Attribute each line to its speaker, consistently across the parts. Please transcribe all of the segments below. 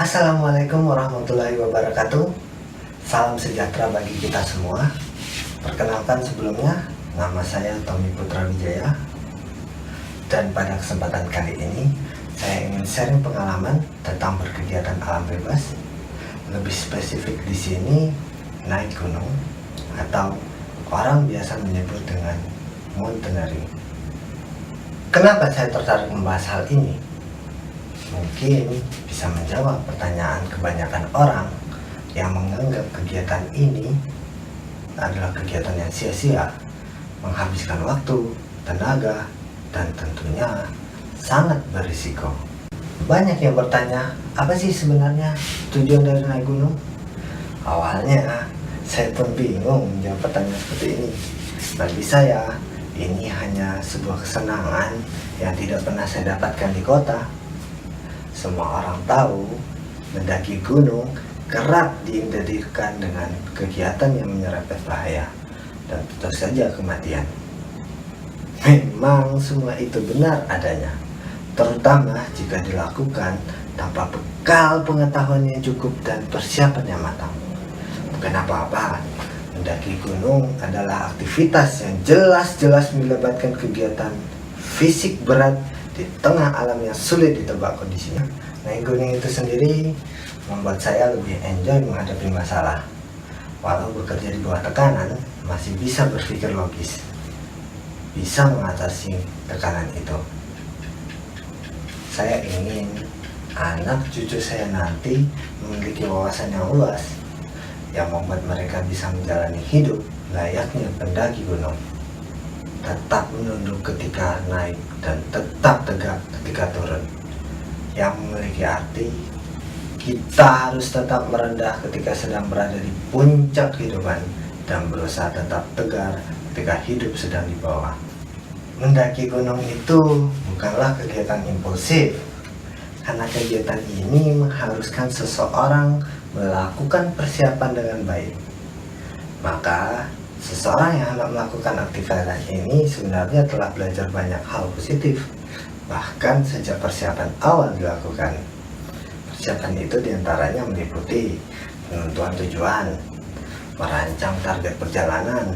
Speaker 1: Assalamualaikum warahmatullahi wabarakatuh. Salam sejahtera bagi kita semua. Perkenalkan sebelumnya, nama saya Tommy Putra Wijaya. Dan pada kesempatan kali ini, saya ingin sharing pengalaman tentang berkegiatan alam bebas. Lebih spesifik di sini, naik gunung atau orang biasa menyebut dengan mountaineering. Kenapa saya tertarik membahas hal ini? Mungkin bisa menjawab pertanyaan kebanyakan orang yang menganggap kegiatan ini adalah kegiatan yang sia-sia, menghabiskan waktu, tenaga, dan tentunya sangat berisiko. Banyak yang bertanya, apa sih sebenarnya tujuan dari naik gunung? Awalnya saya pun bingung menjawab pertanyaan seperti ini. Bagi saya, ini hanya sebuah kesenangan yang tidak pernah saya dapatkan di kota. Semua orang tahu, mendaki gunung kerap diidentikan dengan kegiatan yang menyerempet bahaya dan tentu saja kematian. Memang semua itu benar adanya, terutama jika dilakukan tanpa bekal pengetahuan yang cukup dan persiapan yang matang. Bukan apa-apa, mendaki gunung adalah aktivitas yang jelas-jelas melibatkan kegiatan fisik berat di tengah alam yang sulit ditebak kondisinya. Naik gunung itu sendiri membuat saya lebih enjoy menghadapi masalah. Walau bekerja di bawah tekanan, masih bisa berpikir logis, bisa mengatasi tekanan itu. Saya ingin anak cucu saya nanti memiliki wawasan yang luas, yang membuat mereka bisa menjalani hidup layaknya pendaki gunung. Tetap menunduk ketika naik dan tetap tegak ketika turun. Yang memiliki arti, kita harus tetap merendah ketika sedang berada di puncak kehidupan dan berusaha tetap tegar ketika hidup sedang di bawah. Mendaki gunung itu bukanlah kegiatan impulsif, karena kegiatan ini mengharuskan seseorang melakukan persiapan dengan baik. Maka seseorang yang hendak melakukan aktivitas ini sebenarnya telah belajar banyak hal positif, bahkan sejak persiapan awal dilakukan. Persiapan itu diantaranya meliputi penentuan tujuan, merancang target perjalanan,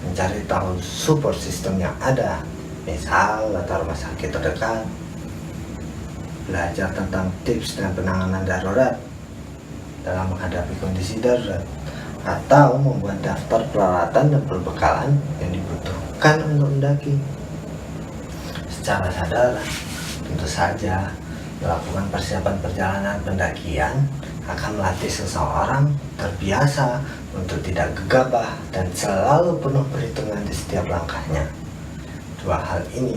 Speaker 1: mencari tahu support system yang ada, misal latar rumah sakit terdekat, belajar tentang tips dan penanganan darurat dalam menghadapi kondisi darurat, atau membuat daftar peralatan dan perbekalan yang dibutuhkan untuk mendaki. Secara sadar, tentu saja melakukan persiapan perjalanan pendakian akan melatih seseorang terbiasa untuk tidak gegabah dan selalu penuh perhitungan di setiap langkahnya. Dua hal ini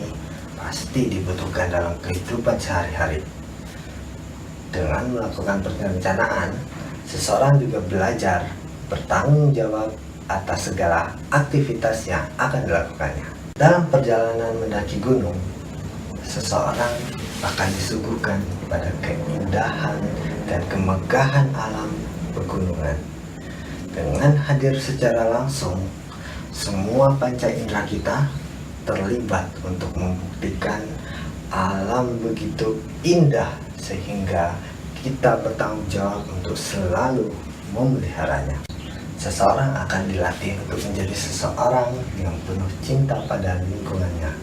Speaker 1: pasti dibutuhkan dalam kehidupan sehari-hari. Dengan melakukan perencanaan, seseorang juga belajar bertanggung jawab atas segala aktivitas yang akan dilakukannya. Dalam perjalanan mendaki gunung, seseorang akan disuguhkan pada keindahan dan kemegahan alam pegunungan. Dengan hadir secara langsung, semua panca indera kita terlibat untuk membuktikan alam begitu indah sehingga kita bertanggung jawab untuk selalu memeliharanya. Seseorang akan dilatih untuk menjadi seseorang yang penuh cinta pada lingkungannya,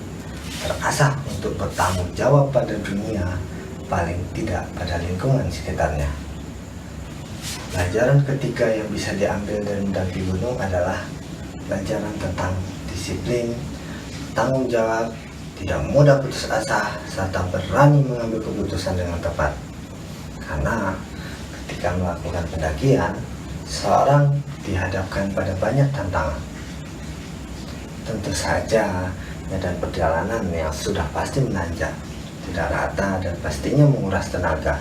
Speaker 1: terasah untuk bertanggung jawab pada dunia, paling tidak pada lingkungan sekitarnya. Pelajaran ketiga yang bisa diambil dari mendaki gunung adalah pelajaran tentang disiplin, tanggung jawab, tidak mudah putus asa, serta berani mengambil keputusan dengan tepat. Karena ketika melakukan pendakian, seorang dihadapkan pada banyak tantangan. Tentu saja medan perjalanan yang sudah pasti menanjak, tidak rata, dan pastinya menguras tenaga.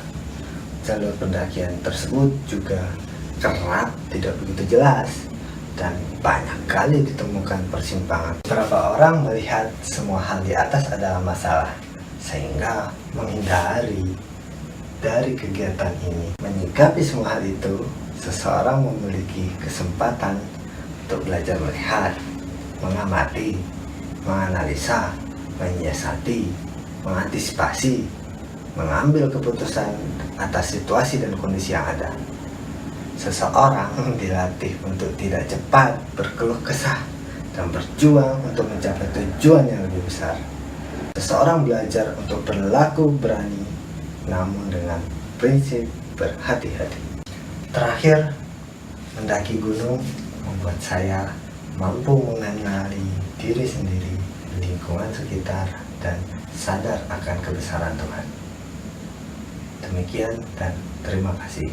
Speaker 1: Jalur pendakian tersebut juga kerap tidak begitu jelas dan banyak kali ditemukan persimpangan. Beberapa orang melihat semua hal di atas adalah masalah, sehingga menghindari dari kegiatan ini. Menyikapi semua hal itu, seseorang memiliki kesempatan untuk belajar melihat, mengamati, menganalisa, menyiasati, mengantisipasi, mengambil keputusan atas situasi dan kondisi yang ada. Seseorang dilatih untuk tidak cepat berkeluh kesah dan berjuang untuk mencapai tujuan yang lebih besar. Seseorang belajar untuk berlaku berani, namun dengan prinsip berhati-hati. Terakhir, mendaki gunung membuat saya mampu mengenali diri sendiri, lingkungan sekitar, dan sadar akan kebesaran Tuhan. Demikian dan terima kasih.